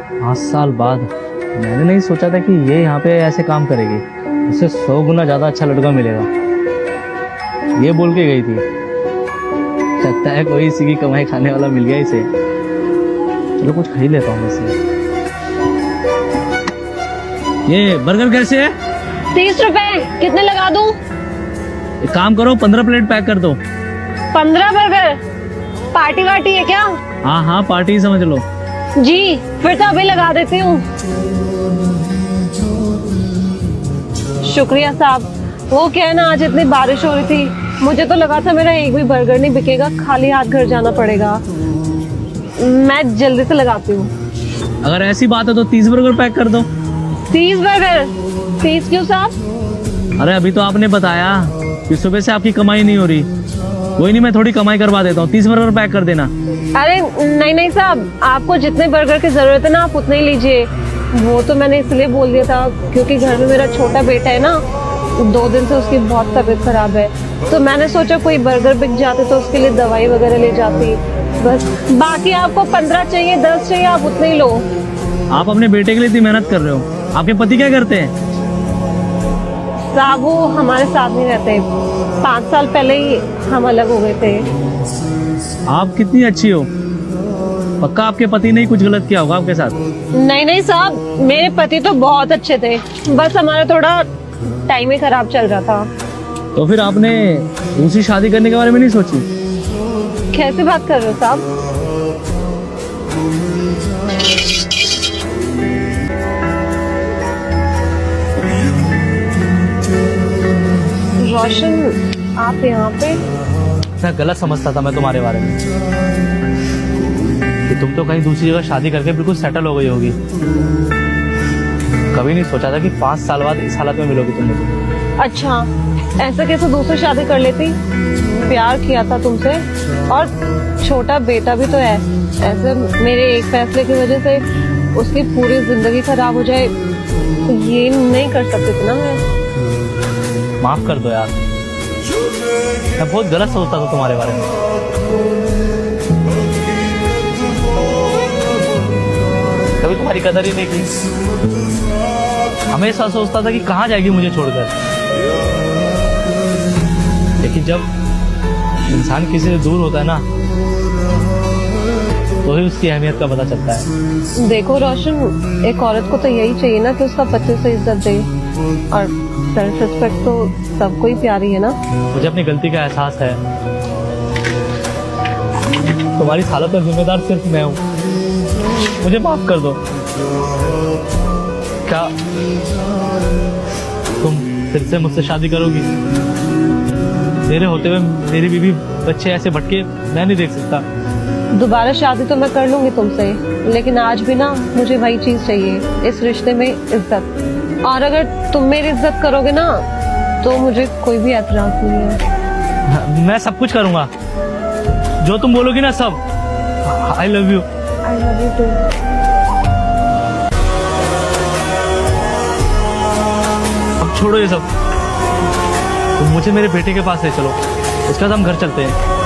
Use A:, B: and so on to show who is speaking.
A: 5 साल बाद मैंने नहीं सोचा था कि ये यहाँ पे ऐसे काम करेगी। उससे 100 गुना ज़्यादा अच्छा लड़का मिलेगा, ये बोल के गई थी। लगता है कोई इसी की कमाई खाने वाला मिल गया इसे। चलो कुछ खरीद लेता हूँ इसे। ये बर्गर कैसे है?
B: 30 रुपए। कितने लगा दूं?
A: एक काम करो, 15 प्लेट पैक कर दो।
B: 15 बर्गर? पार्टी वार्टी है क्या?
A: हाँ हाँ, पार्टी ही समझ लो।
B: जी फिर तो अभी लगा देती हूँ। शुक्रिया साहब। वो क्या है ना, आज इतनी बारिश हो रही थी, मुझे तो लगा था मेरा एक भी बर्गर नहीं बिकेगा, खाली हाथ घर जाना पड़ेगा। मैं जल्दी से लगाती हूँ।
A: अगर ऐसी बात है तो 30 बर्गर पैक कर दो।
B: 30 बर्गर? 30 क्यों साहब?
A: अरे अभी तो आपने बताया कि सुबह से आपकी कमाई नहीं हो रही। कोई नहीं, मैं थोड़ी कमाई करवा देता हूँ। 30 बर्गर पैक कर देना।
B: अरे नहीं नहीं साहब, आपको जितने बर्गर की जरूरत है ना आप उतने ही लीजिए। वो तो मैंने इसलिए बोल दिया था क्योंकि घर में मेरा छोटा बेटा है ना, 2 दिन से उसकी बहुत तबीयत खराब है, तो मैंने सोचा कोई बर्गर बिक जाते तो उसके लिए दवाई वगैरह ले जाती। बस बाकी आपको 15 चाहिए, 10 चाहिए, आप उतने ही लो।
A: आप अपने बेटे के लिए इतनी मेहनत कर रहे हो, आपके पति क्या करते हैं?
B: साहब वो हमारे साथ नहीं रहते, 5 साल पहले ही हम अलग हो गए थे।
A: आप कितनी अच्छी हो। पक्का आपके पति ने कुछ गलत किया होगा आपके साथ।
B: नहीं नहीं साहब, मेरे पति तो बहुत अच्छे थे, बस हमारा थोड़ा टाइम ही खराब चल रहा था।
A: तो फिर आपने दूसरी शादी करने के बारे में नहीं सोची?
B: कैसे बात कर रहे हो साहब? रोशन, आप यहाँ पे?
A: मैं गलत समझता था मैं तुम्हारे बारे में कि तुम तो कहीं दूसरी जगह शादी करके बिल्कुल सेटल हो गई होगी। कभी नहीं सोचा था कि 5 साल बाद इस हालत में मिलोगी तुम मुझे।
B: अच्छा, ऐसा कैसे दूसरी शादी कर लेती? प्यार किया था तुमसे, और छोटा बेटा भी तो है। ऐसे मेरे एक फैसले की वजह से उसकी पूरी जिंदगी खराब हो जाए, ये नहीं कर सकती थी ना मैं।
A: माफ कर दो यार, मैं बहुत गलत सोचता था तुम्हारे बारे में। कभी तुम्हारी कदर ही नहीं की। हमेशा सोचता था कि कहाँ जाएगी मुझे छोड़कर। लेकिन जब इंसान किसी से दूर होता है ना, तो ही उसकी अहमियत का पता चलता है।
B: देखो रोशन, एक औरत को तो यही चाहिए ना कि उसका पति उसे इज्जत दे, और सेल्फ रिस्पेक्ट तो सबको ही प्यारी है ना।
A: मुझे अपनी गलती का एहसास है। तुम्हारी हालत का जिम्मेदार सिर्फ मैं हूँ। मुझे माफ कर दो। क्या तुम फिर से मुझसे शादी करोगी? मेरे होते हुए मेरी बीवी बच्चे ऐसे भटके मैं नहीं देख सकता।
B: दोबारा शादी तो मैं कर लूंगी तुमसे, लेकिन आज भी ना मुझे वही चीज चाहिए, इस रिश्ते में इज्जत। और अगर तुम मेरी इज्जत करोगे ना तो मुझे कोई भी एतराज नहीं है।
A: मैं सब कुछ करूंगा, जो तुम बोलोगी ना सब। I love you.
B: I love you too.
A: अब छोड़ो ये सब, तुम मुझे मेरे बेटे के पास ले चलो, उसके बाद हम घर चलते हैं।